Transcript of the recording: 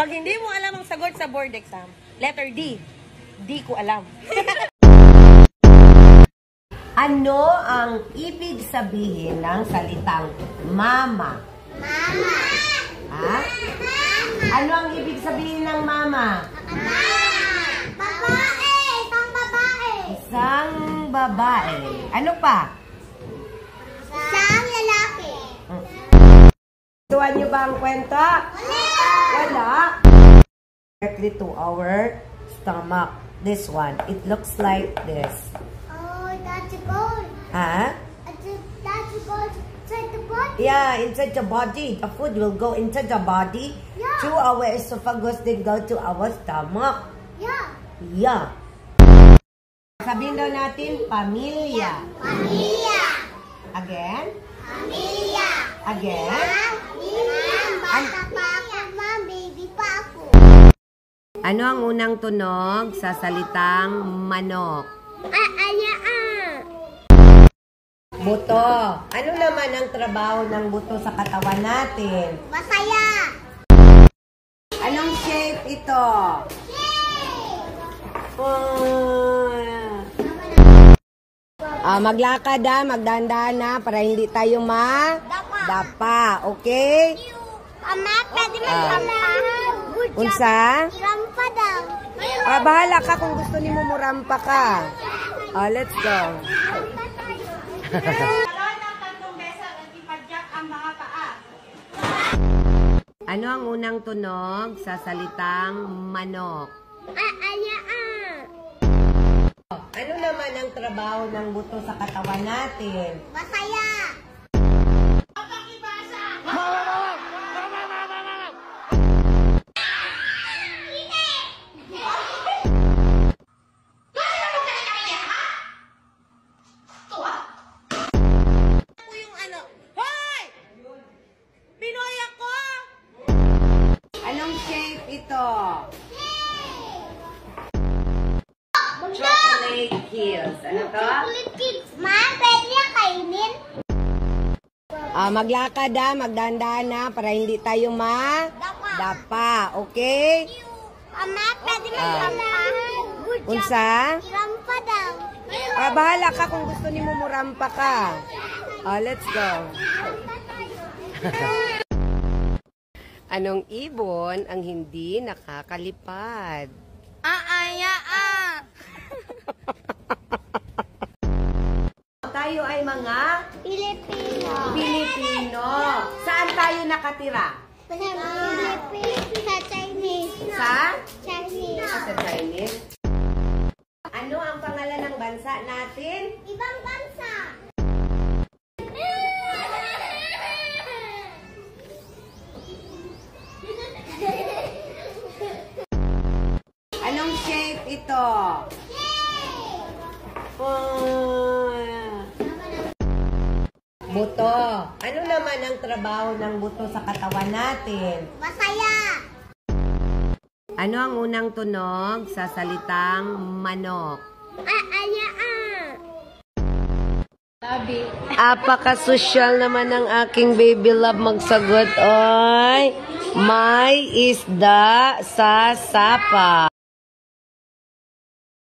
Pag hindi mo alam ang sagot sa board exam, letter D. Di ko alam. Ano ang ibig sabihin ng salitang mama? Mama. Ha? Ano ang ibig sabihin ng mama? Babae. Isang babae. Isang babae. Ano pa? Isang lalaki. Tuwan niyo ba ang kwento? Wala. Directly to our stomach. This one. It looks like this. Oh, that's a gold. Ha? That's a gold inside the body. Yeah, inside the body. The food will go into the body. Yeah. Through our esophagus, then go to our stomach. Yeah. Yeah. Sabihin daw natin, pamilya. Pamilya. Again? Pamilya. Again? Bata pa ako, ma'am. Baby pa ako. Ano ang unang tunog sa salitang manok? Buto. Ano naman ang trabaho ng buto sa katawan natin? Masaya. Anong shape ito? Maglakad magdahan-dahan na para hindi tayo dapa. Okay? Ama, pwede magrampa. Unsa? Rampa daw. Bahala ka kung gusto ni mo murampa ka. Let's go. Ano ang unang tunog sa salitang manok? Ano naman ang trabaho ng buto sa katawan natin? Masaya. Anong shape ito? Chocolate. Chocolate hills. Ano to? Chocolate cakes. Ma'am, pwede niya kainin? Maglakad magdahan-dahan na para hindi tayo dapa. Okay? Ama, pwede magrampa. Unsa? Rampa daw. Bahala ka kung gusto ni mo murampa ka. Let's go. Anong ibon ang hindi nakakalipad? Tayo ay mga Pilipino. Saan tayo nakatira? Sa Chinese. Sa Chinese. Chinese. Ano ang pangalan ng bansa natin? Ibang bansa. Anong shape ito? Buto. Ano naman ang trabaho ng buto sa katawan natin? Masaya. Ano ang unang tunog sa salitang manok? Apaka-social naman ng aking baby love magsagot. Oy, may isda sa sapa.